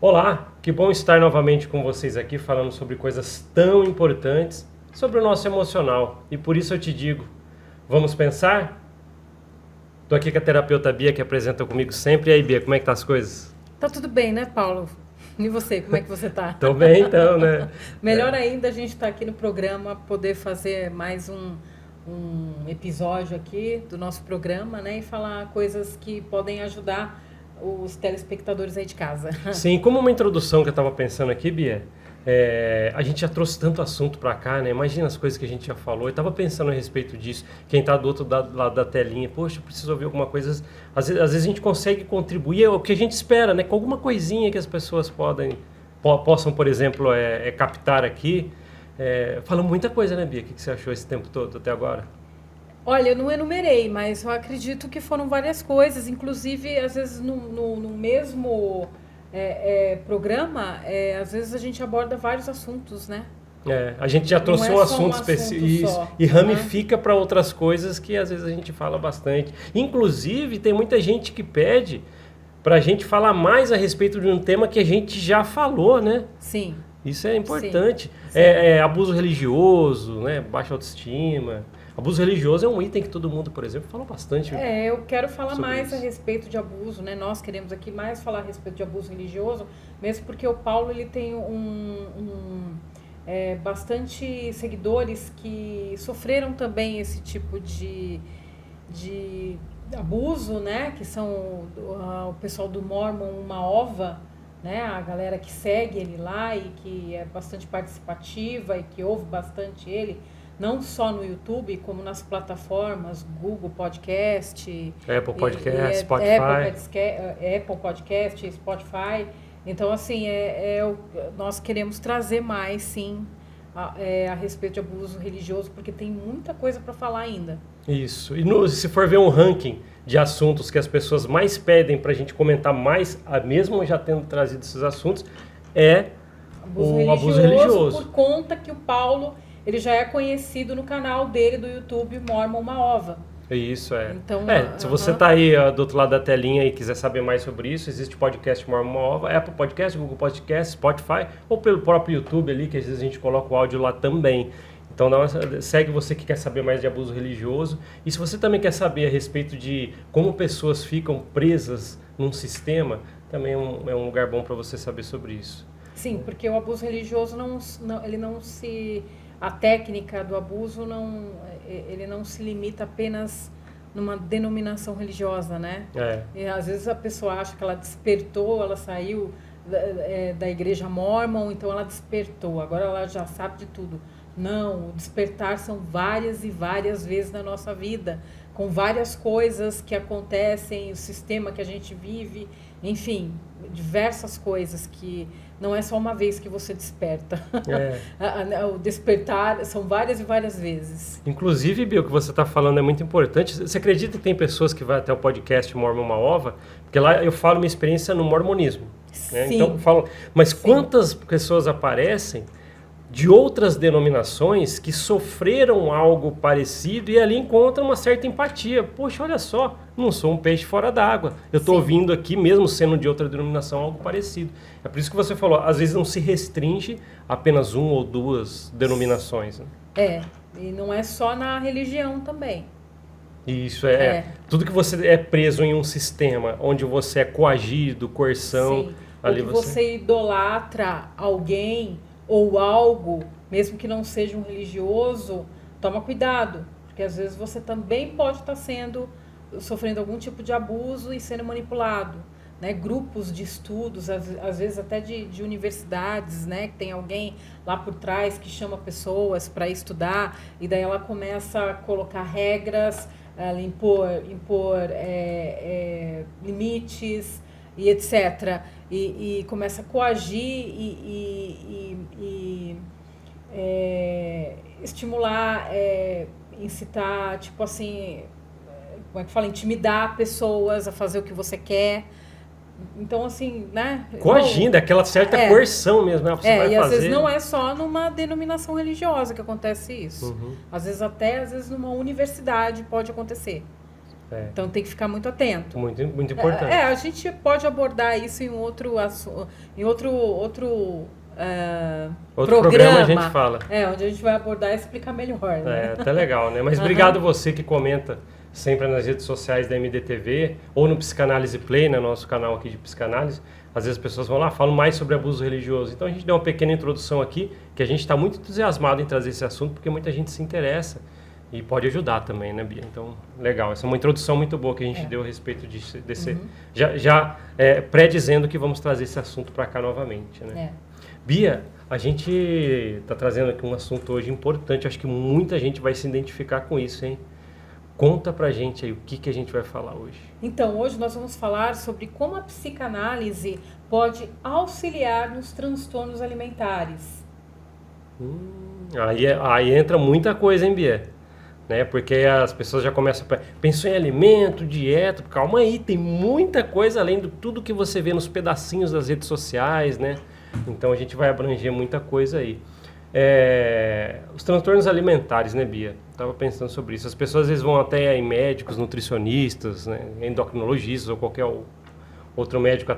Olá, que bom estar novamente com vocês aqui falando sobre coisas tão importantes, sobre o nosso emocional. E por isso eu te digo, vamos pensar? Estou aqui com a terapeuta Bia, que apresenta comigo sempre. E aí, Bia, como é que tá as coisas? Tá tudo bem, né, Paulo? E você, como é que você tá? Tô bem então, né? Melhor ainda a gente estar aqui no programa, poder fazer mais um episódio aqui do nosso programa, né? E falar coisas que podem ajudar os telespectadores aí de casa. Sim, como uma introdução que eu estava pensando aqui, Bia, a gente já trouxe tanto assunto para cá, né? Imagina as coisas que a gente já falou. Eu estava pensando a respeito disso. Quem está do outro lado da telinha, poxa, eu preciso ouvir alguma coisa. Às vezes a gente consegue contribuir, é o que a gente espera, né? Com alguma coisinha que as pessoas possam, por exemplo, captar aqui. Falamos muita coisa, né, Bia? O que você achou esse tempo todo até agora? Olha, eu não enumerei, mas eu acredito que foram várias coisas, inclusive, às vezes, no mesmo programa, às vezes a gente aborda vários assuntos, né? A gente já trouxe um assunto específico e ramifica para outras coisas que às vezes a gente fala bastante. Inclusive, tem muita gente que pede para a gente falar mais a respeito de um tema que a gente já falou, né? Sim. Isso é importante. Sim. Abuso religioso, né? Baixa autoestima. Abuso religioso é um item que todo mundo, por exemplo, fala bastante. Eu quero falar mais isso. a respeito de abuso, né? Nós queremos aqui mais falar a respeito de abuso religioso, mesmo porque o Paulo ele tem bastante seguidores que sofreram também esse tipo de abuso, né? Que são o pessoal do Mormon, uma ova, né? A galera que segue ele lá e que é bastante participativa e que ouve bastante ele. Não só no YouTube, como nas plataformas Google Podcast, Apple Podcast, Spotify. Apple Podcast, Spotify. Então, assim, nós queremos trazer mais, sim, a respeito de abuso religioso, porque tem muita coisa para falar ainda. Isso. E se for ver um ranking de assuntos que as pessoas mais pedem para a gente comentar mais, mesmo já tendo trazido esses assuntos, abuso religioso. Por conta que o Paulo... Ele já é conhecido no canal dele do YouTube, Mormon Uma Ova. Isso, Então, se você está aí do outro lado da telinha e quiser saber mais sobre isso, existe o podcast Mormon Uma Ova, Apple Podcast, Google Podcast, Spotify, ou pelo próprio YouTube ali, que às vezes a gente coloca o áudio lá também. Então segue você que quer saber mais de abuso religioso. E se você também quer saber a respeito de como pessoas ficam presas num sistema, também é um lugar bom para você saber sobre isso. Sim, porque o abuso religioso a técnica do abuso ele não se limita apenas numa denominação religiosa, né? E às vezes a pessoa acha que ela despertou, ela saiu da igreja mórmon, então ela despertou, agora ela já sabe de tudo. Não, o despertar são várias e várias vezes na nossa vida, com várias coisas que acontecem, o sistema que a gente vive, enfim, diversas coisas que não é só uma vez que você desperta. O despertar são várias e várias vezes. Inclusive, Bia, o que você está falando é muito importante. Você acredita que tem pessoas que vão até o podcast Mormon Uma Ova? Porque lá eu falo minha experiência no mormonismo. Né? Sim. Então, mas quantas pessoas aparecem de outras denominações que sofreram algo parecido e ali encontram uma certa empatia. Poxa, olha só, não sou um peixe fora d'água. Eu estou ouvindo aqui, mesmo sendo de outra denominação, algo parecido. É por isso que você falou, às vezes não se restringe a apenas uma ou duas denominações. Né? E não é só na religião também. Isso, tudo que você é preso em um sistema onde você é coagido, coerção... Sim, ali ou que você idolatra alguém... ou algo, mesmo que não seja um religioso, toma cuidado, porque às vezes você também pode estar sofrendo algum tipo de abuso e sendo manipulado, né? Grupos de estudos, às vezes até de universidades, né? Que tem alguém lá por trás que chama pessoas para estudar e daí ela começa a colocar regras, impor limites e etc., e começa a coagir e estimular, incitar, tipo assim, como é que fala? Intimidar pessoas a fazer o que você quer. Então, assim, né? Coagindo, aquela certa coerção mesmo, né? Você vai e fazer... às vezes não é só numa denominação religiosa que acontece isso. Uhum. Às vezes numa universidade pode acontecer. Então tem que ficar muito atento. Muito, muito importante. A gente pode abordar isso em outro programa a gente fala. Onde a gente vai abordar e explicar melhor. Né? Até legal, né? Mas obrigado você que comenta sempre nas redes sociais da MDTV ou no Psicanálise Play, no nosso canal aqui de psicanálise. Às vezes as pessoas vão lá, falam mais sobre abuso religioso. Então a gente deu uma pequena introdução aqui, que a gente está muito entusiasmado em trazer esse assunto, porque muita gente se interessa e pode ajudar também, né, Bia? Então, legal. Essa é uma introdução muito boa que a gente deu a respeito desse... Já pré-dizendo que vamos trazer esse assunto para cá novamente, né? Bia, a gente está trazendo aqui um assunto hoje importante. Acho que muita gente vai se identificar com isso, hein? Conta pra gente aí o que a gente vai falar hoje. Então, hoje nós vamos falar sobre como a psicanálise pode auxiliar nos transtornos alimentares. Aí entra muita coisa, hein, Bia? Né? Porque as pessoas já começam a pensar em alimento, dieta. Calma aí, tem muita coisa além de tudo que você vê nos pedacinhos das redes sociais, né? Então a gente vai abranger muita coisa aí. Os transtornos alimentares, né, Bia? Estava pensando sobre isso. As pessoas às vezes vão até em médicos, nutricionistas, né, endocrinologistas ou qualquer outro médico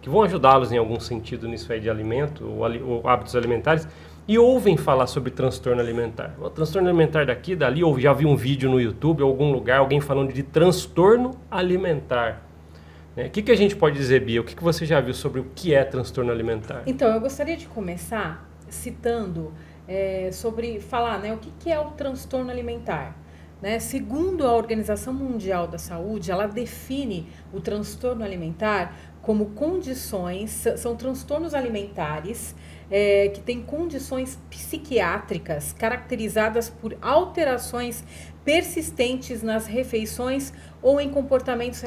que vão ajudá-los em algum sentido nisso aí de alimento ou hábitos alimentares e ouvem falar sobre transtorno alimentar. O transtorno alimentar daqui, dali, ou já vi um vídeo no YouTube, em algum lugar, alguém falando de transtorno alimentar. O que a gente pode dizer, Bia? O que você já viu sobre o que é transtorno alimentar? Então, eu gostaria de começar citando falar, né, o que é o transtorno alimentar. Né? Segundo a Organização Mundial da Saúde, ela define o transtorno alimentar como são transtornos alimentares que têm condições psiquiátricas caracterizadas por alterações persistentes nas refeições ou em comportamentos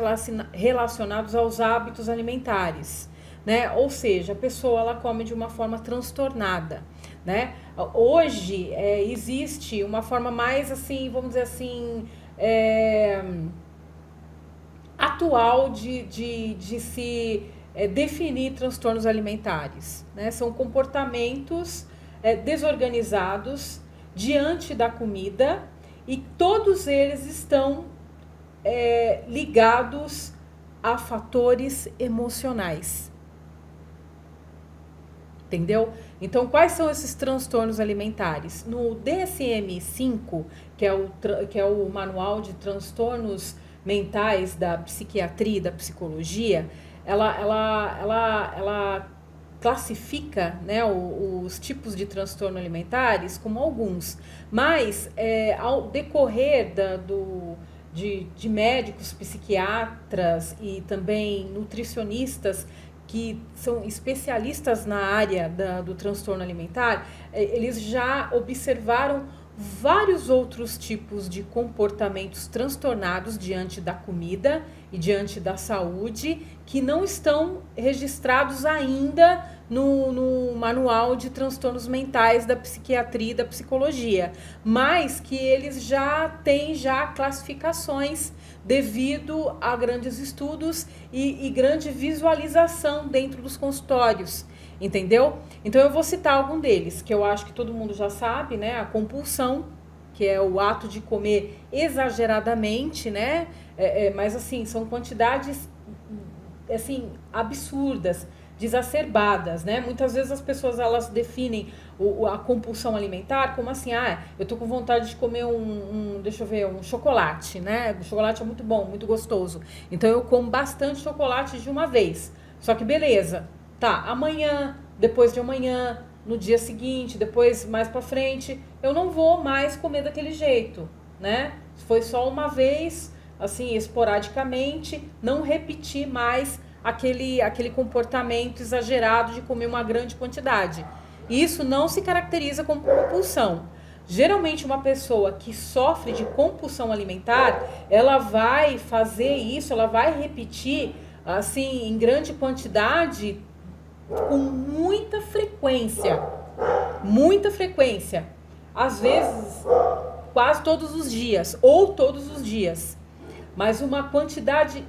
relacionados aos hábitos alimentares. Né? Ou seja, a pessoa ela come de uma forma transtornada. Né? Hoje existe uma forma mais assim, vamos dizer assim, atual de se definir transtornos alimentares. Né? São comportamentos desorganizados diante da comida e todos eles estão ligados a fatores emocionais. Entendeu? Então, quais são esses transtornos alimentares? No DSM-5, que é o Manual de Transtornos Mentais da Psiquiatria e da Psicologia, ela classifica, né, os tipos de transtorno alimentares como alguns, mas ao decorrer de médicos, psiquiatras e também nutricionistas que são especialistas na área do transtorno alimentar, eles já observaram vários outros tipos de comportamentos transtornados diante da comida e diante da saúde que não estão registrados ainda no Manual de Transtornos Mentais da Psiquiatria e da Psicologia, mas que eles já têm classificações devido a grandes estudos e grande visualização dentro dos consultórios, entendeu? Então eu vou citar algum deles, que eu acho que todo mundo já sabe, né? A compulsão, que é o ato de comer exageradamente, né? Mas assim, são quantidades assim, absurdas, exacerbadas, né? Muitas vezes as pessoas elas definem a compulsão alimentar como assim, eu tô com vontade de comer um chocolate, né? O chocolate é muito bom, muito gostoso. Então eu como bastante chocolate de uma vez. Só que beleza, tá, amanhã, depois de amanhã, no dia seguinte, depois mais pra frente, eu não vou mais comer daquele jeito, né? Foi só uma vez, assim, esporadicamente, não repetir mais aquele comportamento exagerado de comer uma grande quantidade. Isso não se caracteriza como compulsão. Geralmente uma pessoa que sofre de compulsão alimentar, ela vai fazer isso, ela vai repetir assim em grande quantidade com muita frequência. Muita frequência. Às vezes quase todos os dias ou todos os dias. Mas uma quantidade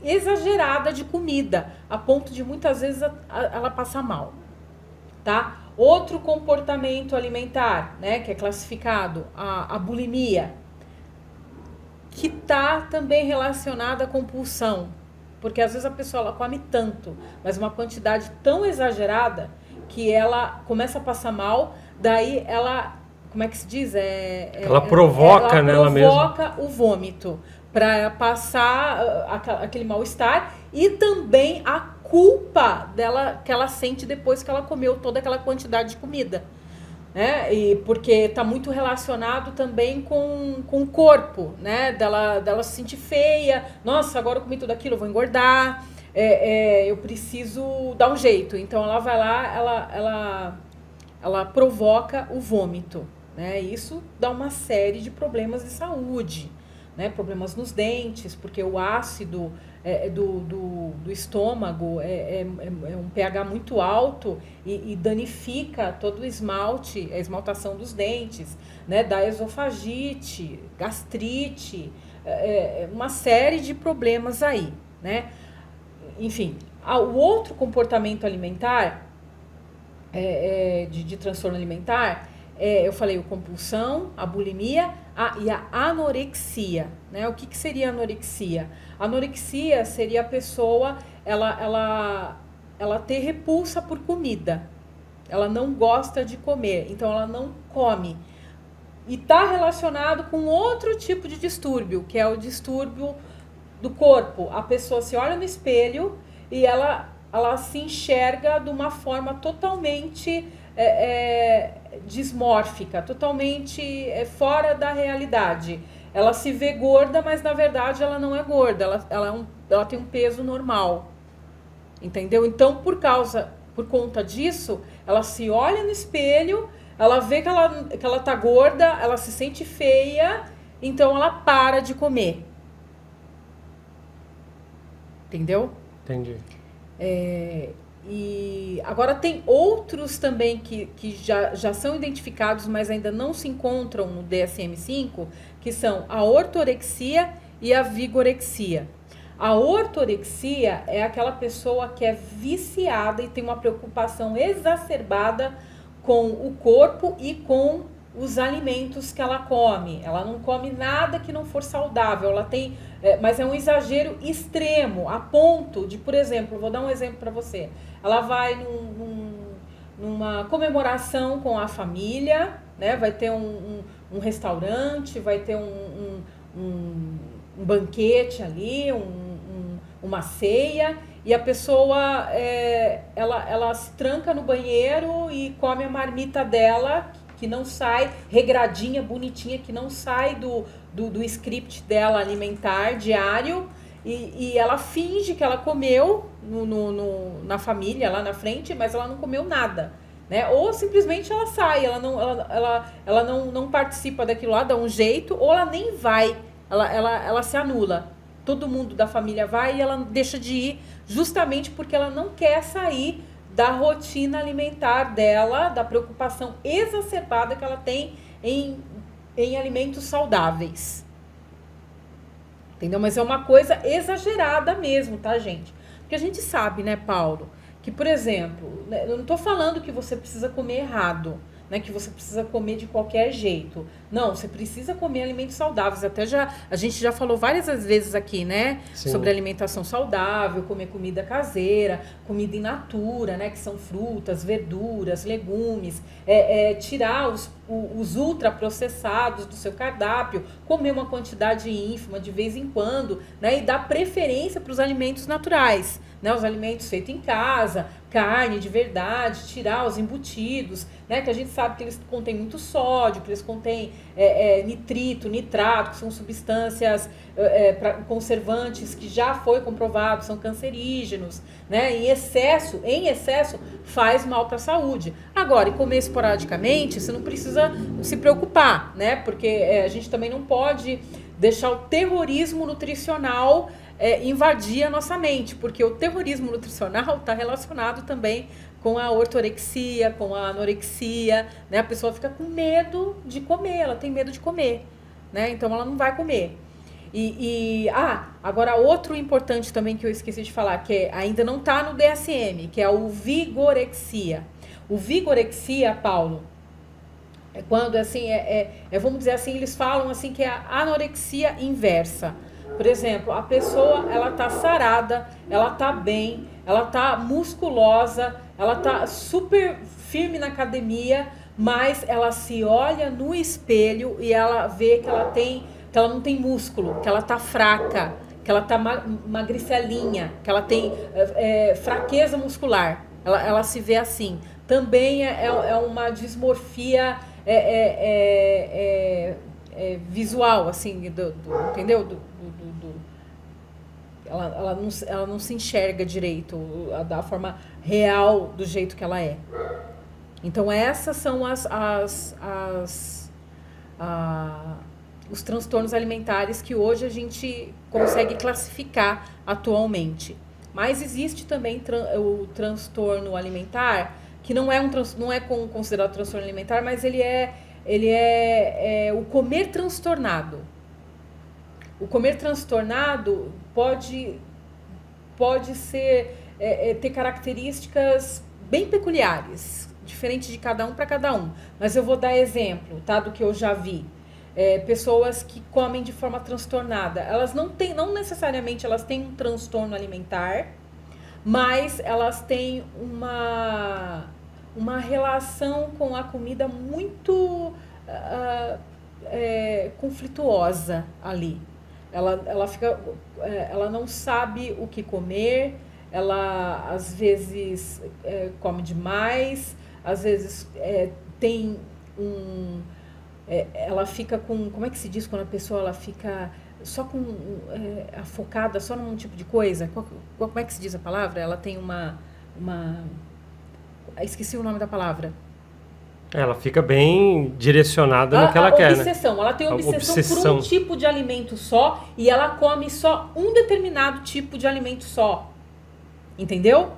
exagerada de comida, a ponto de muitas vezes ela passar mal, tá? Outro comportamento alimentar, né, que é classificado, a bulimia, que está também relacionada à compulsão. Porque às vezes a pessoa ela come tanto, mas uma quantidade tão exagerada que ela começa a passar mal, daí ela, como é que se diz? Ela provoca nela mesma. Ela provoca o vômito para passar aquele mal-estar e também a culpa dela que ela sente depois que ela comeu toda aquela quantidade de comida. Né? E porque está muito relacionado também com o corpo, né? Dela se sentir feia. Nossa, agora eu comi tudo aquilo, eu vou engordar. Eu preciso dar um jeito. Então ela vai lá, ela provoca o vômito. Né? Isso dá uma série de problemas de saúde. Né? Problemas nos dentes, porque o ácido do estômago é um pH muito alto e danifica todo o esmalte, a esmaltação dos dentes, né? Dá esofagite, gastrite, uma série de problemas aí. Né? Enfim, o outro comportamento alimentar, de transtorno alimentar, eu falei a compulsão, a bulimia e a anorexia. Né? O que seria anorexia? Anorexia seria a pessoa ela ter repulsa por comida. Ela não gosta de comer, então ela não come. E está relacionado com outro tipo de distúrbio, que é o distúrbio do corpo. A pessoa se olha no espelho e ela se enxerga de uma forma totalmente dismórfica, totalmente fora da realidade. Ela se vê gorda, mas na verdade ela não é gorda, ela tem um peso normal. Entendeu? Então, por conta disso, ela se olha no espelho, ela vê que ela tá gorda, ela se sente feia, então ela para de comer. Entendeu? Entendi. E agora tem outros também que já são identificados, mas ainda não se encontram no DSM-5, que são a ortorexia e a vigorexia. A ortorexia é aquela pessoa que é viciada e tem uma preocupação exacerbada com o corpo e com os alimentos que ela come. Ela não come nada que não for saudável. Ela tem, mas é um exagero extremo, a ponto de, por exemplo, vou dar um exemplo para você. Ela vai numa comemoração com a família, né? Vai ter um restaurante, vai ter um banquete ali, uma ceia, e a pessoa ela se tranca no banheiro e come a marmita dela, que não sai, regradinha, bonitinha, que não sai do script dela alimentar diário, e ela finge que ela comeu na família, lá na frente, mas ela não comeu nada. Né? Ou simplesmente ela sai, ela não participa daquilo lá, dá um jeito, ou ela nem vai, ela se anula. Todo mundo da família vai e ela deixa de ir justamente porque ela não quer sair da rotina alimentar dela, da preocupação exacerbada que ela tem em alimentos saudáveis. Entendeu? Mas é uma coisa exagerada mesmo, tá, gente? Porque a gente sabe, né, Paulo, que, por exemplo, eu não estou falando que você precisa comer errado, né, que você precisa comer de qualquer jeito. Não, você precisa comer alimentos saudáveis. A gente já falou várias vezes aqui, né? Sim. Sobre alimentação saudável, comer comida caseira, comida in natura, né? Que são frutas, verduras, legumes, tirar os ultraprocessados do seu cardápio, comer uma quantidade ínfima de vez em quando, né? E dar preferência para os alimentos naturais, né? Os alimentos feitos em casa, carne de verdade, tirar os embutidos, né? Que a gente sabe que eles contêm muito sódio, que eles contêm nitrito, nitrato, que são substâncias conservantes que já foi comprovado, são cancerígenos, né? Em excesso faz mal para a saúde. Agora, e comer esporadicamente, você não precisa se preocupar, né? Porque a gente também não pode deixar o terrorismo nutricional invadir a nossa mente, porque o terrorismo nutricional está relacionado também com a ortorexia, com a anorexia, né? A pessoa fica com medo de comer, ela tem medo de comer, né? Então ela não vai comer. Agora outro importante também que eu esqueci de falar, que ainda não está no DSM, que é o vigorexia. O vigorexia, Paulo, É quando, assim, vamos dizer assim, eles falam assim que é a anorexia inversa. Por exemplo, a pessoa, ela tá sarada, ela tá bem, ela tá musculosa, ela tá super firme na academia, mas ela se olha no espelho e ela vê que que ela não tem músculo, que ela tá fraca, que ela tá magricelinha, que ela tem fraqueza muscular. Ela se vê assim. Também é uma dismorfia visual, assim, entendeu? Ela não se enxerga direito da forma real do jeito que ela é. Então essas são os transtornos alimentares que hoje a gente consegue classificar atualmente. Mas existe também o transtorno alimentar, que não é considerado transtorno alimentar, mas ele é o comer transtornado. O comer transtornado pode ter características bem peculiares, diferente de cada um para cada um. Mas eu vou dar exemplo, tá, do que eu já vi. Pessoas que comem de forma transtornada, elas não necessariamente elas têm um transtorno alimentar, mas elas têm uma relação com a comida muito conflituosa ali. Ela não sabe o que comer, ela às vezes come demais, às vezes tem ela fica com, como é que se diz quando a pessoa ela fica só focada só num tipo de coisa? Como é que se diz a palavra? Ela tem esqueci o nome da palavra. Ela fica bem direcionada no que ela quer, obsessão. Ela tem obsessão por um tipo de alimento só e ela come só um determinado tipo de alimento só. Entendeu?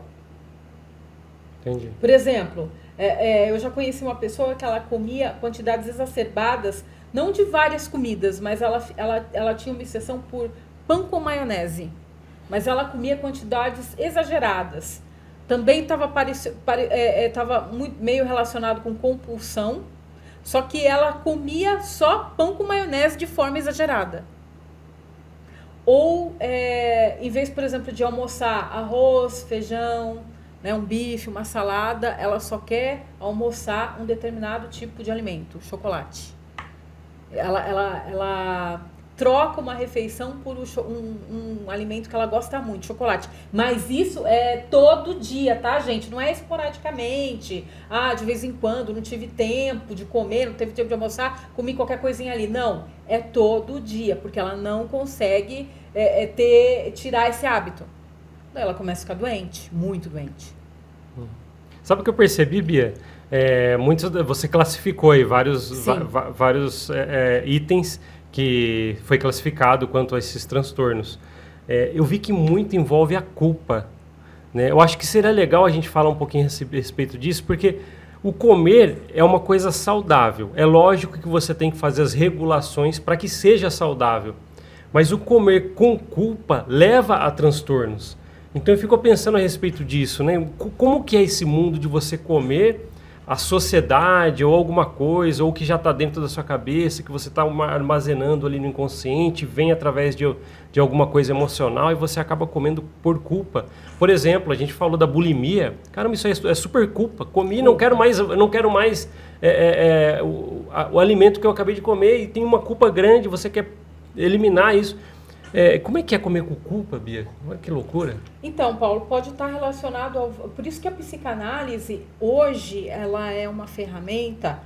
Entendi. Por exemplo, eu já conheci uma pessoa que ela comia quantidades exacerbadas, não de várias comidas, mas ela tinha obsessão por pão com maionese. Mas ela comia quantidades exageradas. Também estava meio relacionado com compulsão, só que ela comia só pão com maionese de forma exagerada. Ou, em vez, por exemplo, de almoçar arroz, feijão, né, um bife, uma salada, ela só quer almoçar um determinado tipo de alimento, chocolate. Ela troca uma refeição por um alimento que ela gosta muito, chocolate. Mas isso é todo dia, tá, gente? Não é esporadicamente. De vez em quando, não tive tempo de comer, não teve tempo de almoçar, comi qualquer coisinha ali. Não, é todo dia, porque ela não consegue tirar esse hábito. Daí ela começa a ficar doente, muito doente. Sabe o que eu percebi, Bia? Você classificou aí vários itens que foi classificado quanto a esses transtornos. Eu vi que muito envolve a culpa, né? Eu acho que seria legal a gente falar um pouquinho a respeito disso, porque o comer é uma coisa saudável. É lógico que você tem que fazer as regulações para que seja saudável, mas o comer com culpa leva a transtornos. Então eu fico pensando a respeito disso, né? Como que é esse mundo de você comer a sociedade ou alguma coisa, ou que já está dentro da sua cabeça, que você está armazenando ali no inconsciente, vem através de alguma coisa emocional e você acaba comendo por culpa. Por exemplo, a gente falou da bulimia. Caramba, isso é super culpa. Comi, não quero mais o alimento que eu acabei de comer e tem uma culpa grande, você quer eliminar isso. Como é que é comer com culpa, Bia? Olha que loucura. Então, Paulo, pode estar relacionado por isso que a psicanálise, hoje, ela é uma ferramenta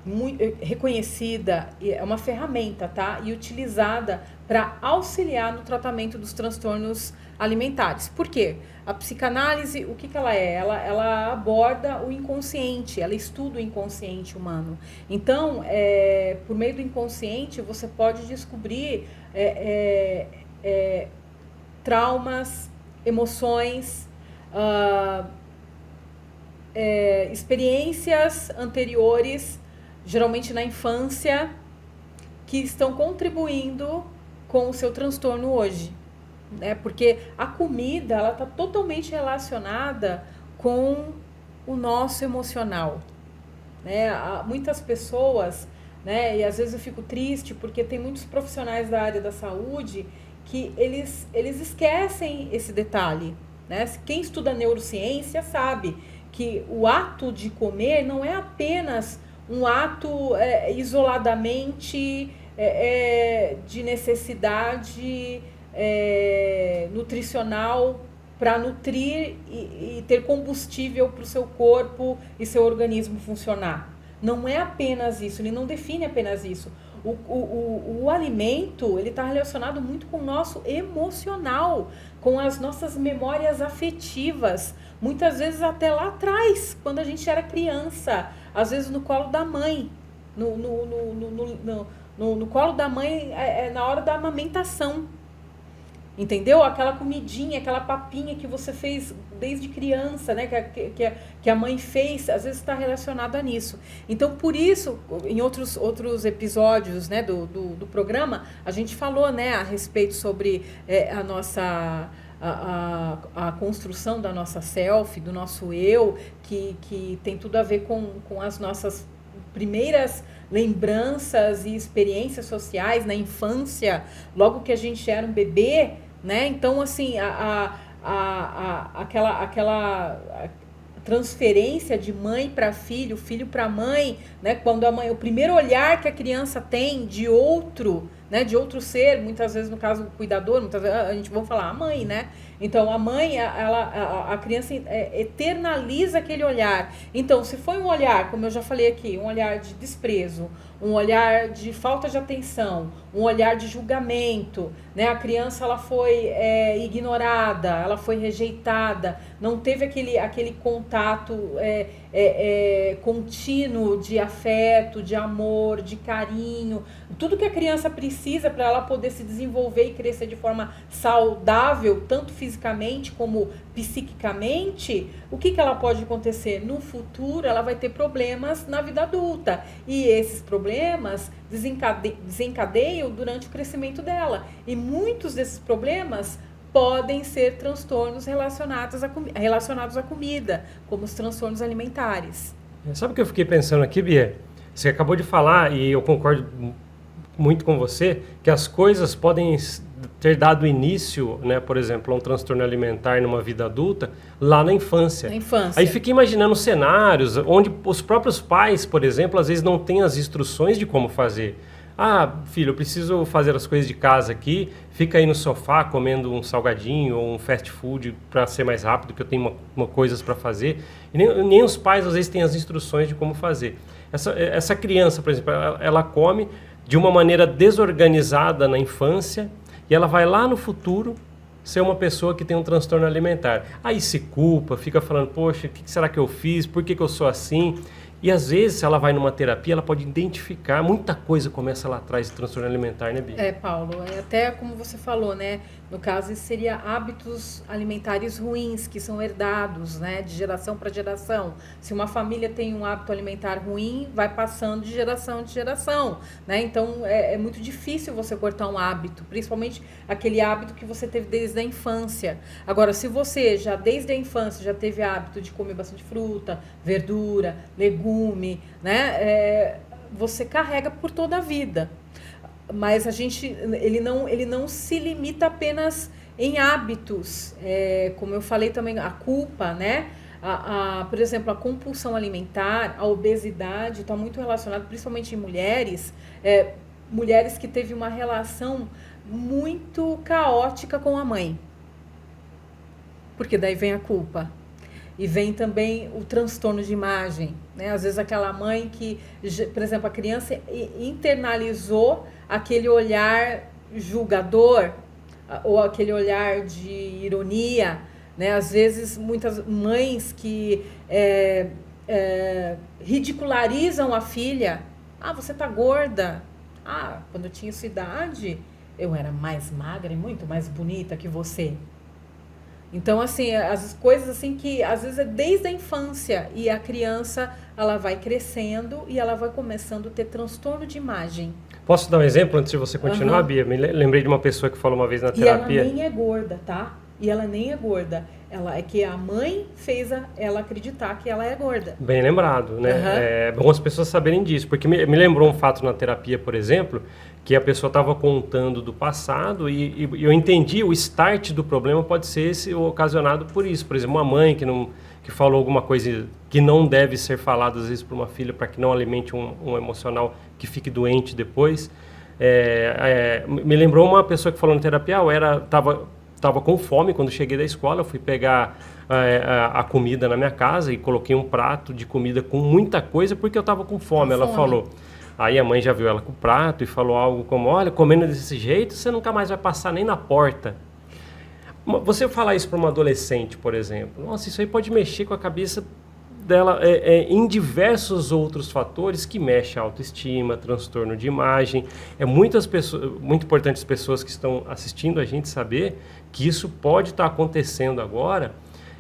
muito reconhecida, é uma ferramenta, tá? E utilizada para auxiliar no tratamento dos transtornos alimentares. Por quê? A psicanálise, o que ela é? Ela aborda o inconsciente, ela estuda o inconsciente humano. Então, por meio do inconsciente, você pode descobrir traumas, emoções, experiências anteriores, geralmente na infância, que estão contribuindo com o seu transtorno hoje. Né? Porque a comida ela está totalmente relacionada com o nosso emocional. né? Muitas pessoas, né? E às vezes eu fico triste porque tem muitos profissionais da área da saúde que eles esquecem esse detalhe, né? Quem estuda neurociência sabe que o ato de comer não é apenas um ato isoladamente de necessidade nutricional para nutrir e ter combustível para o seu corpo e seu organismo funcionar. Não é apenas isso, ele não define apenas isso. O alimento, ele está relacionado muito com o nosso emocional, com as nossas memórias afetivas, muitas vezes até lá atrás, quando a gente era criança, às vezes no colo da mãe, no colo da mãe na hora da amamentação. Entendeu? Aquela comidinha, aquela papinha que você fez desde criança, né? Que a mãe fez, às vezes está relacionado a nisso. Então, por isso, em outros episódios, né, do programa, a gente falou, né, a respeito sobre a nossa... A construção da nossa self, do nosso eu, que tem tudo a ver com as nossas primeiras lembranças e experiências sociais na infância, logo que a gente era um bebê, né? Então, assim, aquela transferência de mãe para filho, filho para mãe, né? Quando o primeiro olhar que a criança tem de outro, né? De outro ser, muitas vezes no caso o cuidador, muitas vezes a gente vai falar a mãe, né? Então a mãe, a criança eternaliza aquele olhar. Então, se foi um olhar, como eu já falei aqui, um olhar de desprezo, um olhar de falta de atenção, um olhar de julgamento, né? A criança ela foi ignorada, ela foi rejeitada, não teve aquele contato contínuo de afeto, de amor, de carinho, tudo que a criança precisa para ela poder se desenvolver e crescer de forma saudável, tanto fisicamente como psiquicamente. O que ela pode acontecer? No futuro ela vai ter problemas na vida adulta, e esses problemas desencadeiam durante o crescimento dela, e muitos desses problemas podem ser transtornos relacionados à comida, como os transtornos alimentares. Sabe o que eu fiquei pensando aqui, Bia? Você acabou de falar, e eu concordo muito com você, que as coisas podem ter dado início, né, por exemplo, a um transtorno alimentar numa vida adulta, lá na infância. Na infância. Aí fiquei imaginando cenários onde os próprios pais, por exemplo, às vezes não têm as instruções de como fazer. Ah, filho, eu preciso fazer as coisas de casa aqui, fica aí no sofá comendo um salgadinho ou um fast food para ser mais rápido, que eu tenho coisas para fazer. E nem os pais, às vezes, têm as instruções de como fazer. Essa criança, por exemplo, ela come de uma maneira desorganizada na infância e ela vai lá no futuro ser uma pessoa que tem um transtorno alimentar. Aí se culpa, fica falando, poxa, o que será que eu fiz? Por que eu sou assim? E às vezes, se ela vai numa terapia, ela pode identificar, muita coisa começa lá atrás de transtorno alimentar, né, Bia? Paulo, até como você falou, né? No caso, isso seria hábitos alimentares ruins, que são herdados, né? De geração para geração. Se uma família tem um hábito alimentar ruim, vai passando de geração, né? Então, é muito difícil você cortar um hábito, principalmente aquele hábito que você teve desde a infância. Agora, se você já desde a infância já teve hábito de comer bastante fruta, verdura, legume, né? Você carrega por toda a vida. Mas ele não se limita apenas em hábitos, como eu falei também, a culpa, né? Por exemplo, a compulsão alimentar, a obesidade está muito relacionado, principalmente em mulheres, mulheres que teve uma relação muito caótica com a mãe, porque daí vem a culpa. E vem também o transtorno de imagem, né? Às vezes aquela mãe que, por exemplo, a criança internalizou aquele olhar julgador ou aquele olhar de ironia, né? Às vezes muitas mães que ridicularizam a filha. Ah, você tá gorda. Ah, quando eu tinha sua idade, eu era mais magra e muito mais bonita que você. Então, assim, as coisas assim que às vezes é desde a infância, e a criança ela vai crescendo e ela vai começando a ter transtorno de imagem. Posso dar um exemplo antes de você continuar, Bia? Me lembrei de uma pessoa que falou uma vez na terapia. E ela nem é gorda, tá? E ela nem é gorda. É que a mãe fez ela acreditar que ela é gorda. Bem lembrado, né? Uhum. É bom as pessoas saberem disso, porque me lembrou um fato na terapia, por exemplo, que a pessoa estava contando do passado e eu entendi o start do problema pode ser ocasionado por isso. Por exemplo, uma mãe que falou alguma coisa que não deve ser falada às vezes para uma filha para que não alimente um emocional que fique doente depois. Me lembrou uma pessoa que falou na terapia, estava com fome quando cheguei da escola, eu fui pegar a comida na minha casa e coloquei um prato de comida com muita coisa porque eu estava com fome, ela falou. Aí a mãe já viu ela com o prato e falou algo como, olha, comendo desse jeito você nunca mais vai passar nem na porta. Você falar isso para uma adolescente, por exemplo, nossa, isso aí pode mexer com a cabeça dela em diversos outros fatores que mexem a autoestima, transtorno de imagem. Muito importante as pessoas que estão assistindo a gente saber que isso pode estar acontecendo agora.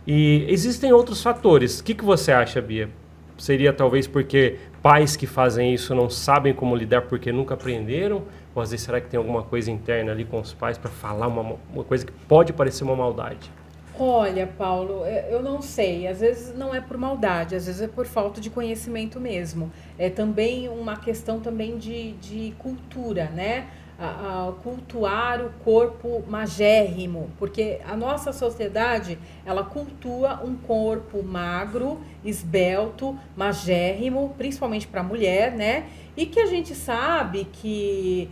E existem outros fatores. O que você acha, Bia? Seria talvez porque pais que fazem isso não sabem como lidar porque nunca aprenderam? Ou às vezes será que tem alguma coisa interna ali com os pais para falar uma coisa que pode parecer uma maldade? Olha, Paulo, eu não sei, às vezes não é por maldade, às vezes é por falta de conhecimento mesmo. É também uma questão também de cultura, né? Cultuar o corpo magérrimo, porque a nossa sociedade, ela cultua um corpo magro, esbelto, magérrimo, principalmente para a mulher, né? E que a gente sabe que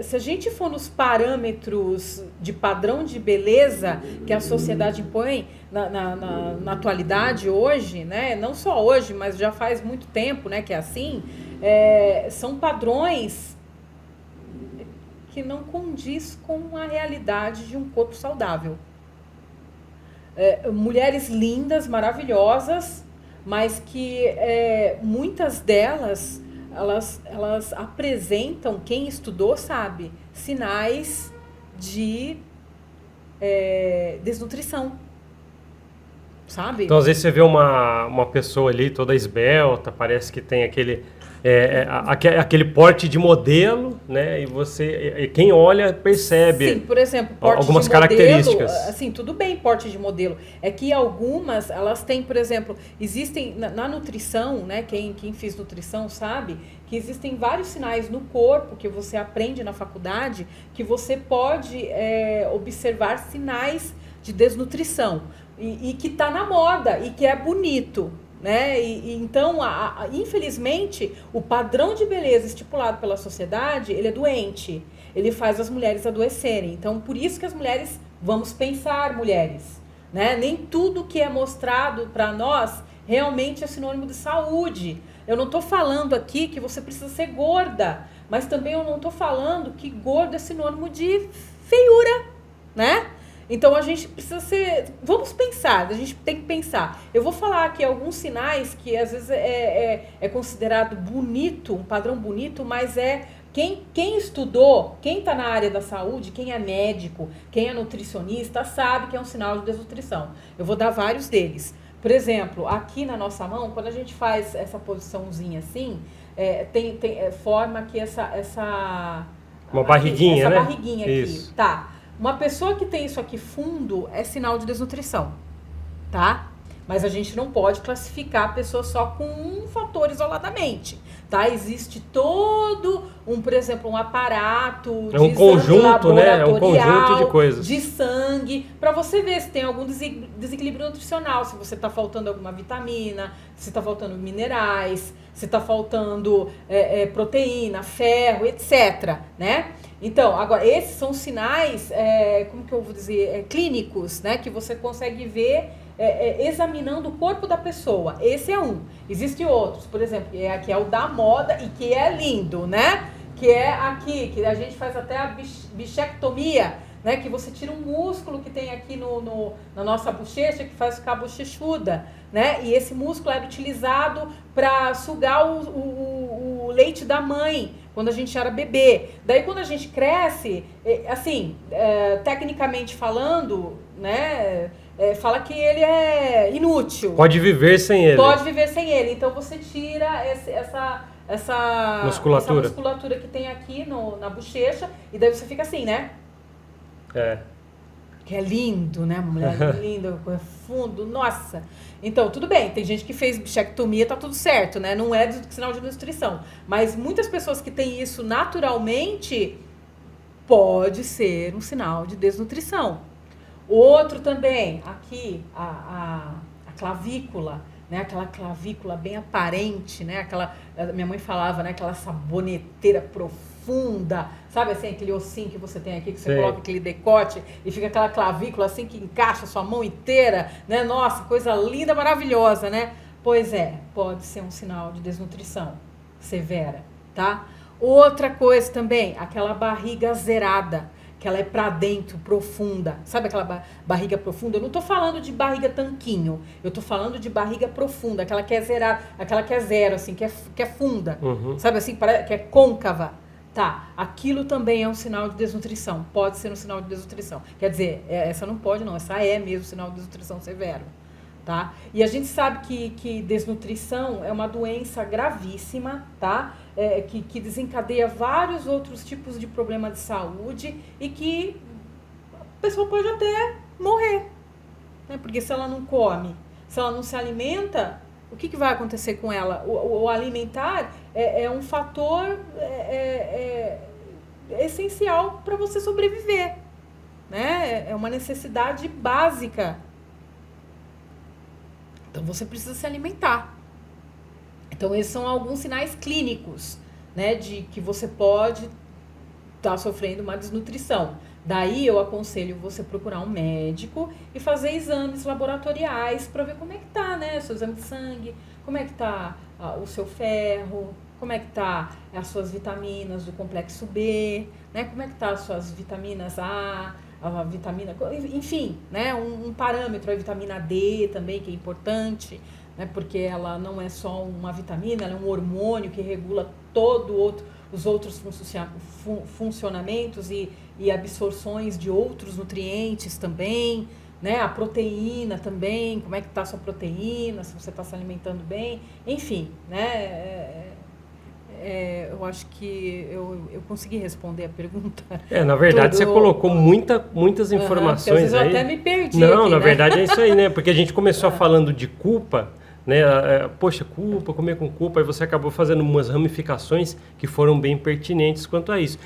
se a gente for nos parâmetros de padrão de beleza que a sociedade impõe na atualidade hoje, né? Não só hoje, mas já faz muito tempo, né, que é assim, são padrões que não condiz com a realidade de um corpo saudável. Mulheres lindas, maravilhosas, mas que muitas delas elas apresentam, quem estudou sabe, sinais de desnutrição, sabe? Então, às vezes você vê uma pessoa ali toda esbelta, parece que tem aquele porte de modelo, né? E quem olha percebe. Sim, por exemplo, porte algumas de modelo, características. Assim, tudo bem, porte de modelo. É que algumas, elas têm, por exemplo, existem na nutrição, né? Quem fez nutrição sabe que existem vários sinais no corpo que você aprende na faculdade que você pode observar sinais de desnutrição e que está na moda e que é bonito. Né? Então, infelizmente, o padrão de beleza estipulado pela sociedade, ele é doente. Ele faz as mulheres adoecerem. Então, por isso que as mulheres, vamos pensar, mulheres, né? Nem tudo que é mostrado para nós realmente é sinônimo de saúde. Eu não estou falando aqui que você precisa ser gorda, mas também eu não estou falando que gordo é sinônimo de feiura, né? Então, a gente precisa vamos pensar, a gente tem que pensar. Eu vou falar aqui alguns sinais que às vezes é considerado bonito, um padrão bonito, mas quem estudou, quem está na área da saúde, quem é médico, quem é nutricionista, sabe que é um sinal de desnutrição. Eu vou dar vários deles. Por exemplo, aqui na nossa mão, quando a gente faz essa posiçãozinha assim, forma aqui uma barriguinha, essa né? Barriguinha aqui, isso. Tá. Uma pessoa que tem isso aqui fundo é sinal de desnutrição, tá? Mas a gente não pode classificar a pessoa só com um fator isoladamente, tá? Existe todo por exemplo, um aparato de um conjunto, né? É um conjunto de coisas. De sangue, para você ver se tem algum desequilíbrio nutricional, se você está faltando alguma vitamina, se está faltando minerais, se está faltando proteína, ferro, etc, né? Então, agora, esses são sinais, como que eu vou dizer, clínicos, né? Que você consegue ver examinando o corpo da pessoa. Esse é um. Existem outros, por exemplo, que é o da moda e que é lindo, né? Que é aqui, que a gente faz até a bichectomia, né? Que você tira um músculo que tem aqui na nossa bochecha, que faz ficar bochechuda, né? E esse músculo era utilizado para sugar o leite da mãe, quando a gente era bebê. Daí, quando a gente cresce, assim, tecnicamente falando, né, fala que ele é inútil. Pode viver sem ele. Pode viver sem ele. Então, você tira essa musculatura que tem aqui na bochecha, e daí você fica assim, né? que é lindo, né? Uma mulher linda, com fundo, nossa. Então, tudo bem, tem gente que fez bichectomia, tá tudo certo, né? Não é sinal de desnutrição. Mas muitas pessoas que têm isso naturalmente, pode ser um sinal de desnutrição. Outro também, aqui, a clavícula, né? Aquela clavícula bem aparente, né? Minha mãe falava, né? Aquela saboneteira profunda, sabe assim, aquele ossinho que você tem aqui, que você coloca aquele decote e fica aquela clavícula assim que encaixa a sua mão inteira, né? Nossa, coisa linda, maravilhosa, né? Pois é, pode ser um sinal de desnutrição severa, tá? Outra coisa também, aquela barriga zerada, que ela é pra dentro, profunda. Sabe aquela barriga profunda? Eu não tô falando de barriga tanquinho. Eu tô falando de barriga profunda, aquela que é zerada, aquela que é zero, assim, que é funda. Sabe assim, que é côncava. Tá, aquilo também é um sinal de desnutrição. Pode ser um sinal de desnutrição. Quer dizer, essa não pode não, essa é mesmo sinal de desnutrição severo. Tá? E a gente sabe que desnutrição é uma doença gravíssima, tá? Que desencadeia vários outros tipos de problema de saúde e que a pessoa pode até morrer, né? Porque se ela não come, se ela não se alimenta, o que vai acontecer com ela? O alimentar é um fator essencial para você sobreviver, né? É uma necessidade básica. Então, você precisa se alimentar. Então, esses são alguns sinais clínicos, né, de que você pode estar sofrendo uma desnutrição. Daí, eu aconselho você procurar um médico e fazer exames laboratoriais para ver como é que tá, né, seu exame de sangue, como é que tá o seu ferro, como é que tá as suas vitaminas do complexo B, né, como é que tá as suas vitaminas A, a vitamina, enfim, né, um parâmetro, a vitamina D também, que é importante, né, porque ela não é só uma vitamina, ela é um hormônio que regula os outros funcionamentos e absorções de outros nutrientes também, né, a proteína também, como é que está a sua proteína, se você está se alimentando bem, enfim, né, eu acho que eu consegui responder a pergunta. Na verdade, você colocou muitas informações às vezes aí. Eu até me perdi. Não, aqui, na né? verdade é isso aí, né? Porque a gente começou falando de culpa, né? Poxa, culpa, comer com culpa, aí você acabou fazendo umas ramificações que foram bem pertinentes quanto a isso.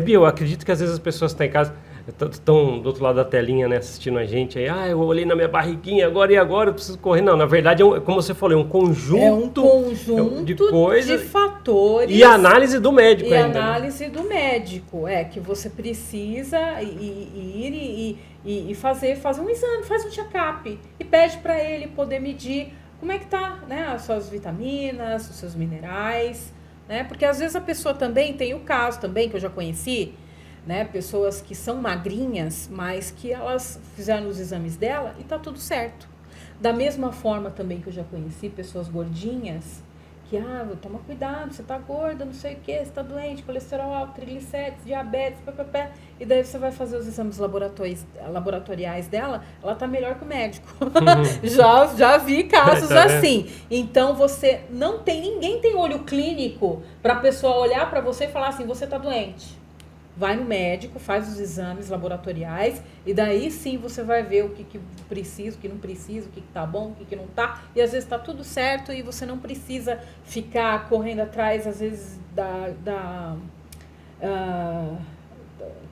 Bia, eu acredito que às vezes as pessoas estão em casa, estão do outro lado da telinha, né, assistindo a gente aí, eu olhei na minha barriguinha agora eu preciso correr. Não, na verdade, como você falou, é um conjunto de coisas, de fatores. E a análise do médico ainda. E a análise do médico, que você precisa ir e fazer um exame, faz um check-up e pede para ele poder medir como é que tá, né, as suas vitaminas, os seus minerais, né, porque às vezes a pessoa também tem o caso também, que eu já conheci, né, pessoas que são magrinhas, mas que elas fizeram os exames dela e tá tudo certo. Da mesma forma também que eu já conheci pessoas gordinhas, que, toma cuidado, você tá gorda, não sei o que, você tá doente, colesterol alto, triglicérides, diabetes, e daí você vai fazer os exames laboratoriais dela, ela tá melhor que o médico. Já vi casos assim. Então, ninguém tem olho clínico pra pessoa olhar pra você e falar assim, você tá doente. Vai no médico, faz os exames laboratoriais e daí sim você vai ver o que precisa, o que não precisa, o que tá bom, o que não tá. E às vezes tá tudo certo e você não precisa ficar correndo atrás, às vezes,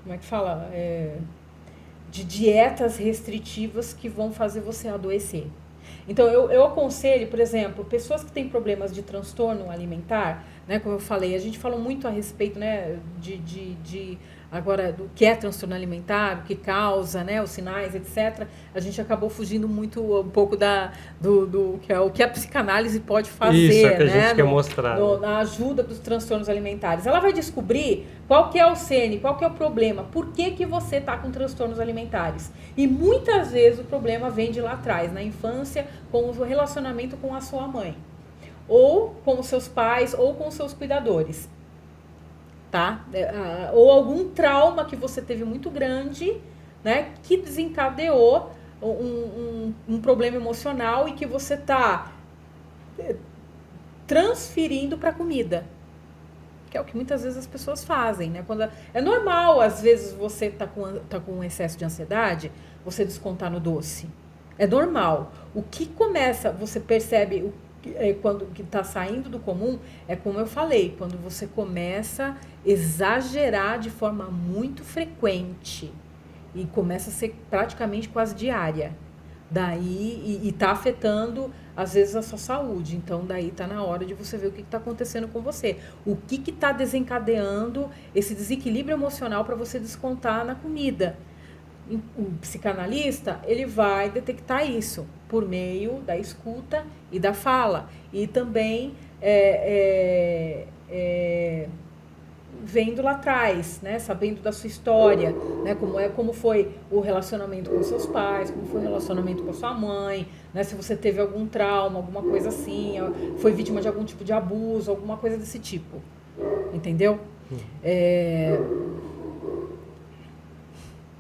como é que fala? De dietas restritivas que vão fazer você adoecer. Então, eu aconselho, por exemplo, pessoas que têm problemas de transtorno alimentar, né, como eu falei, a gente falou muito a respeito, né, agora do que é transtorno alimentar, o que causa, né, os sinais, etc. A gente acabou fugindo um pouco do que a psicanálise pode fazer, isso é que a né, gente quer mostrar, na ajuda dos transtornos alimentares. Ela vai descobrir qual que é o cerne, qual que é o problema, por que você está com transtornos alimentares. E muitas vezes o problema vem de lá atrás, na infância, com o relacionamento com a sua mãe, ou com os seus pais, ou com os seus cuidadores. Tá? Ou algum trauma que você teve muito grande, né, que desencadeou um problema emocional e que você está transferindo para a comida. que é o que muitas vezes as pessoas fazem, né? Quando é normal, às vezes, você tá com um excesso de ansiedade, você descontar no doce. É normal. O que começa, você percebe quando que está saindo do comum, é como eu falei, quando você começa a exagerar de forma muito frequente e começa a ser praticamente quase diária. Daí, e está afetando, às vezes, a sua saúde. Então, daí está na hora de você ver o que está acontecendo com você. O que está desencadeando esse desequilíbrio emocional para você descontar na comida. O psicanalista, ele vai detectar isso por meio da escuta e da fala. E também vendo lá atrás, né, sabendo da sua história, né, como foi o relacionamento com seus pais, como foi o relacionamento com a sua mãe, né, se você teve algum trauma, alguma coisa assim, foi vítima de algum tipo de abuso, alguma coisa desse tipo. Entendeu?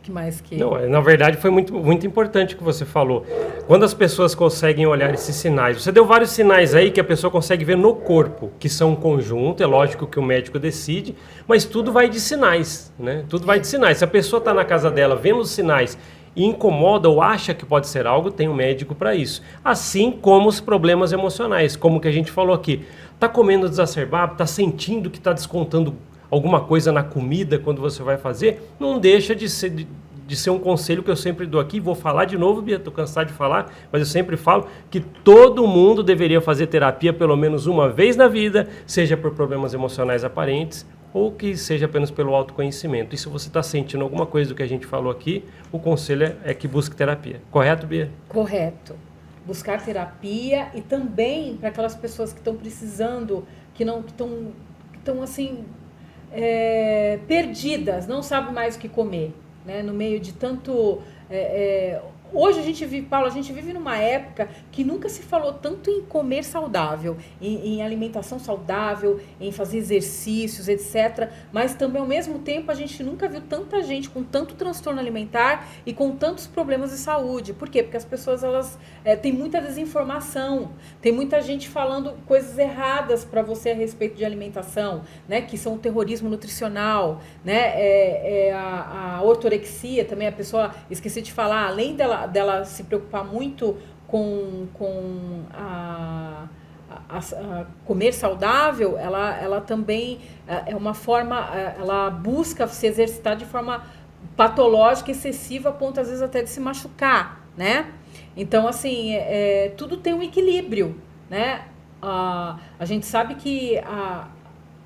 Que mais que... Não, na verdade foi muito, muito importante o que você falou. Quando as pessoas conseguem olhar esses sinais, você deu vários sinais aí que a pessoa consegue ver no corpo, que são um conjunto, é lógico que o médico decide, mas tudo vai de sinais, né? Tudo vai de sinais. Se a pessoa está na casa dela vendo os sinais e incomoda ou acha que pode ser algo, tem um médico para isso. Assim como os problemas emocionais, como que a gente falou aqui. Está comendo exacerbado, está sentindo que está descontando alguma coisa na comida quando você vai fazer, não deixa de ser um conselho que eu sempre dou aqui. Vou falar de novo, Bia, estou cansado de falar, mas eu sempre falo que todo mundo deveria fazer terapia pelo menos uma vez na vida, seja por problemas emocionais aparentes ou que seja apenas pelo autoconhecimento. E se você está sentindo alguma coisa do que a gente falou aqui, o conselho é que busque terapia. Correto, Bia? Correto. Buscar terapia e também para aquelas pessoas que estão precisando, que estão assim... perdidas, não sabem mais o que comer, né? No meio de tanto... hoje a gente vive, Paulo, a gente vive numa época que nunca se falou tanto em comer saudável, em alimentação saudável, em fazer exercícios, etc. Mas também, ao mesmo tempo, a gente nunca viu tanta gente com tanto transtorno alimentar e com tantos problemas de saúde. Por quê? Porque as pessoas, elas têm muita desinformação, tem muita gente falando coisas erradas para você a respeito de alimentação, né? Que são o terrorismo nutricional, né? A ortorexia também, a pessoa, esqueci de falar, além dela se preocupar muito com comer saudável, ela também é uma forma, ela busca se exercitar de forma patológica, excessiva, a ponto às vezes até de se machucar, né? Então, assim, tudo tem um equilíbrio, né? A gente sabe que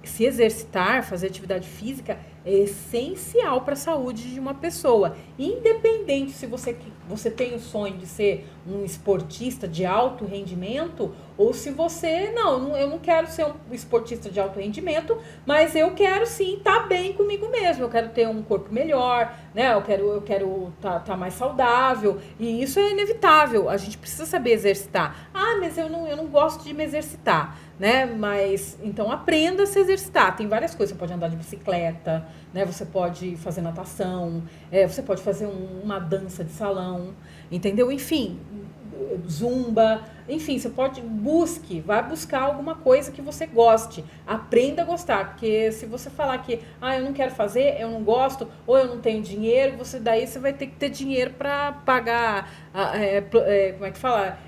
se exercitar, fazer atividade física é essencial para a saúde de uma pessoa. Independente se você tem o sonho de ser um esportista de alto rendimento ou se você, eu não quero ser um esportista de alto rendimento, mas eu quero sim estar bem comigo mesmo. Eu quero ter um corpo melhor, né? Eu quero tá mais saudável, e isso é inevitável. A gente precisa saber exercitar. Mas eu não gosto de me exercitar, né? Mas então aprenda a se exercitar. Tem várias coisas. Você pode andar de bicicleta, né? Você pode fazer natação, você pode fazer uma dança de salão, entendeu? Enfim, zumba, enfim, você vai buscar alguma coisa que você goste, aprenda a gostar, porque se você falar que, eu não quero fazer, eu não gosto, ou eu não tenho dinheiro, daí você vai ter que ter dinheiro para pagar, como é que fala?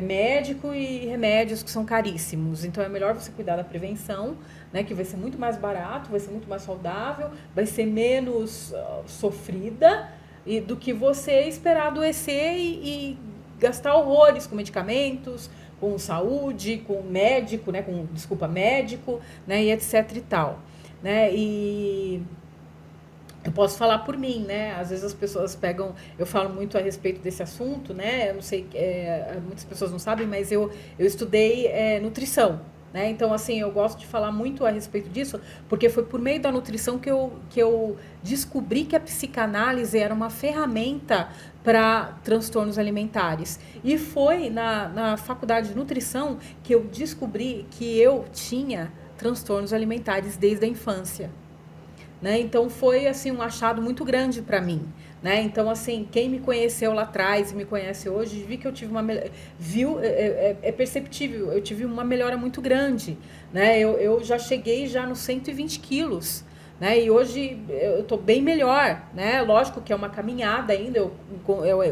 Médico e remédios que são caríssimos. Então é melhor você cuidar da prevenção, né, que vai ser muito mais barato, vai ser muito mais saudável, vai ser menos sofrida do que você esperar adoecer e gastar horrores com medicamentos, com saúde, com médico, né, médico, né, e etc e tal, né? E eu posso falar por mim, né? Às vezes as pessoas eu falo muito a respeito desse assunto, né? Eu não sei, muitas pessoas não sabem, mas eu estudei nutrição, né? Então, assim, eu gosto de falar muito a respeito disso, porque foi por meio da nutrição que eu descobri que a psicanálise era uma ferramenta para transtornos alimentares. E foi na faculdade de nutrição que eu descobri que eu tinha transtornos alimentares desde a infância. Né? Então foi assim um achado muito grande para mim, né? Então, assim, quem me conheceu lá atrás e me conhece hoje, vi que eu tive é perceptível, eu tive uma melhora muito grande, né? Eu já cheguei já nos 120 quilos, né? E hoje eu estou bem melhor, né? Lógico que é uma caminhada ainda, eu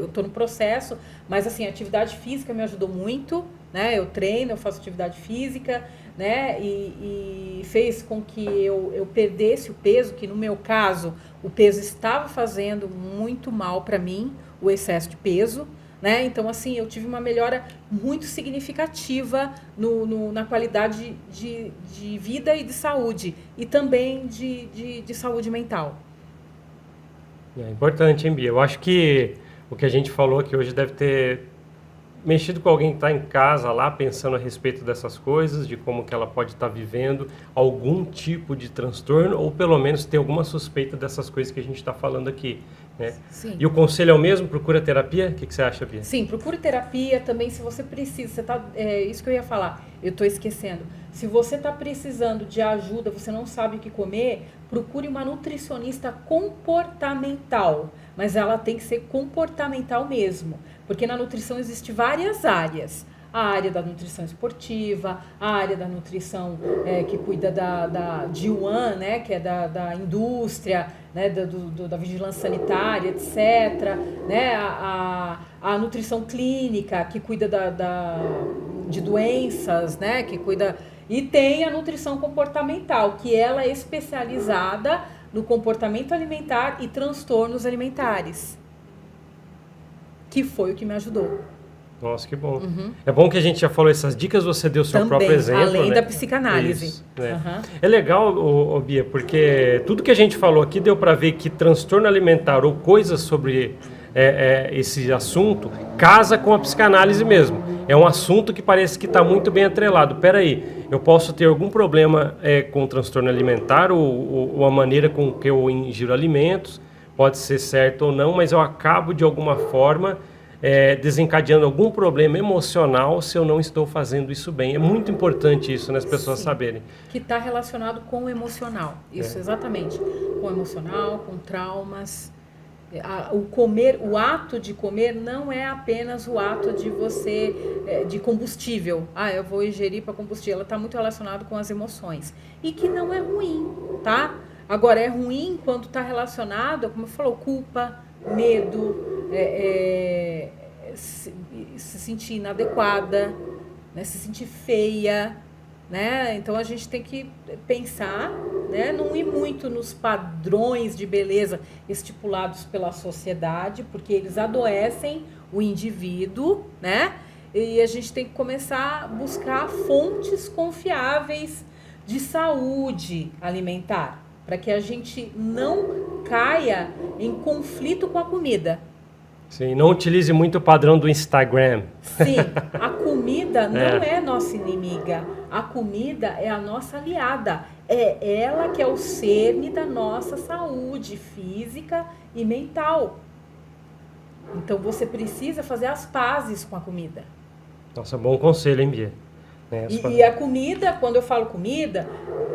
estou no processo, mas assim, a atividade física me ajudou muito, né? Eu treino, eu faço atividade física, né? E fez com que eu perdesse o peso, que no meu caso o peso estava fazendo muito mal para mim, o excesso de peso, né? Então, assim, eu tive uma melhora muito significativa na qualidade de vida e de saúde, e também de saúde mental. É importante, hein, Bia? Eu acho que o que a gente falou aqui hoje deve ter mexido com alguém que está em casa lá, pensando a respeito dessas coisas, de como que ela pode estar vivendo algum tipo de transtorno, ou pelo menos ter alguma suspeita dessas coisas que a gente está falando aqui, né? Sim. E o conselho é o mesmo? Procura terapia? O que você acha, Bia? Sim, procure terapia também se você precisa. Isso que eu ia falar, eu estou esquecendo. Se você está precisando de ajuda, você não sabe o que comer, procure uma nutricionista comportamental. Mas ela tem que ser comportamental mesmo. Porque na nutrição existem várias áreas. A área da nutrição esportiva, a área da nutrição que cuida de Yuan, né, que é da indústria, né, da vigilância sanitária, etc. Né, a nutrição clínica, que cuida de doenças, né, que cuida... E tem a nutrição comportamental, que ela é especializada no comportamento alimentar e transtornos alimentares. Que foi o que me ajudou. Nossa, que bom. Uhum. É bom que a gente já falou essas dicas, você deu o seu próprio exemplo. Além né? da psicanálise. Isso, né? Uhum. É legal, Bia, porque tudo que a gente falou aqui deu para ver que transtorno alimentar ou coisas sobre esse assunto casa com a psicanálise mesmo. É um assunto que parece que está muito bem atrelado. Peraí, eu posso ter algum problema com transtorno alimentar ou a maneira com que eu ingiro alimentos, pode ser certo ou não, mas eu acabo de alguma forma desencadeando algum problema emocional se eu não estou fazendo isso bem. É muito importante isso, né, as pessoas saberem. Que está relacionado com o emocional. Isso, exatamente. Com o emocional, com traumas. O ato de comer não é apenas o ato de você, de combustível. Eu vou ingerir para combustível. Ela está muito relacionada com as emoções. E que não é ruim, tá? Agora, é ruim quando está relacionado, como eu falou, culpa, medo, se sentir inadequada, né? Se sentir feia, né? Então a gente tem que pensar, né? Não ir muito nos padrões de beleza estipulados pela sociedade, porque eles adoecem o indivíduo, né? E a gente tem que começar a buscar fontes confiáveis de saúde alimentar, para que a gente não caia em conflito com a comida. Sim, não utilize muito o padrão do Instagram. Sim, a comida não é nossa inimiga. A comida é a nossa aliada. É ela que é o cerne da nossa saúde física e mental. Então você precisa fazer as pazes com a comida. Nossa, bom conselho, hein, Bia? E a comida, quando eu falo comida,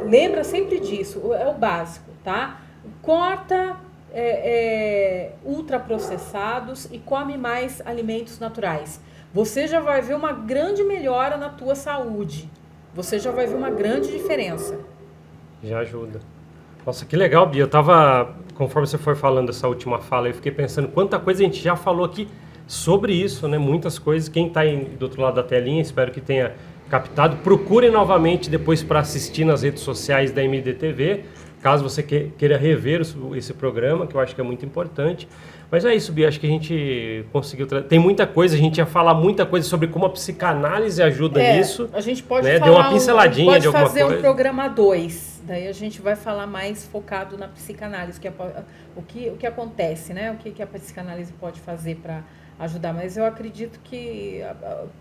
lembra sempre disso, é o básico, tá? Corta ultraprocessados e come mais alimentos naturais. Você já vai ver uma grande melhora na tua saúde. Você já vai ver uma grande diferença. Já ajuda. Nossa, que legal, Bia. Eu tava, conforme você foi falando essa última fala, eu fiquei pensando quanta coisa a gente já falou aqui sobre isso, né? Muitas coisas. Quem está do outro lado da telinha, espero que tenha captado. Procure novamente depois para assistir nas redes sociais da MDTV, caso você queira rever esse programa, que eu acho que é muito importante. Mas é isso, Bia, acho que a gente conseguiu... Tem muita coisa, a gente ia falar muita coisa sobre como a psicanálise ajuda nisso. A gente pode falar... Deu uma pinceladinha de alguma coisa. Pode fazer um programa 2, daí a gente vai falar mais focado na psicanálise, o que acontece, né? O que a psicanálise pode fazer para ajudar, mas eu acredito que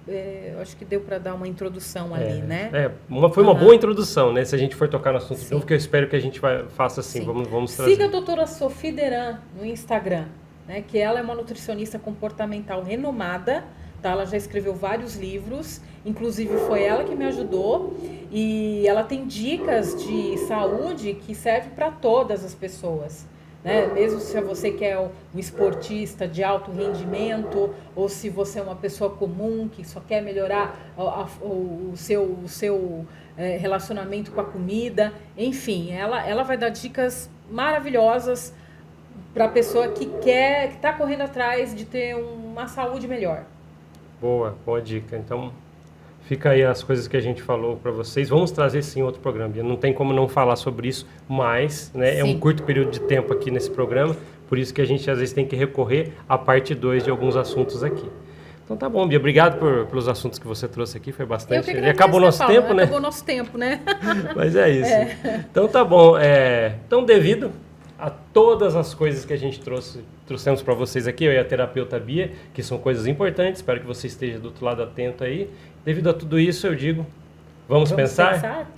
eu acho que deu para dar uma introdução ali, né? Foi uma boa introdução, né? Se a gente for tocar no assunto de novo, que eu espero que a gente faça assim. Vamos trazer. Siga a doutora Sophie Deran no Instagram, né? Que ela é uma nutricionista comportamental renomada, tá? Ela já escreveu vários livros, inclusive foi ela que me ajudou, e ela tem dicas de saúde que servem para todas as pessoas. né? Mesmo se você quer um esportista de alto rendimento, ou se você é uma pessoa comum que só quer melhorar o seu relacionamento com a comida, enfim, ela vai dar dicas maravilhosas para a pessoa que está correndo atrás de ter uma saúde melhor. Boa dica. Então, fica aí as coisas que a gente falou para vocês. Vamos trazer sim outro programa. Não tem como não falar sobre isso, mas né, é um curto período de tempo aqui nesse programa, por isso que a gente às vezes tem que recorrer à parte 2 de alguns assuntos aqui. Então tá bom, Bia. Obrigado pelos assuntos que você trouxe aqui, foi bastante. E acabou o nosso tempo, né? Acabou o nosso tempo, né? Mas é isso. Então tá bom. Então, devido a todas as coisas que a gente trouxemos para vocês aqui, eu e a terapeuta Bia, que são coisas importantes, espero que você esteja do outro lado atento aí. Devido a tudo isso, eu digo, vamos pensar?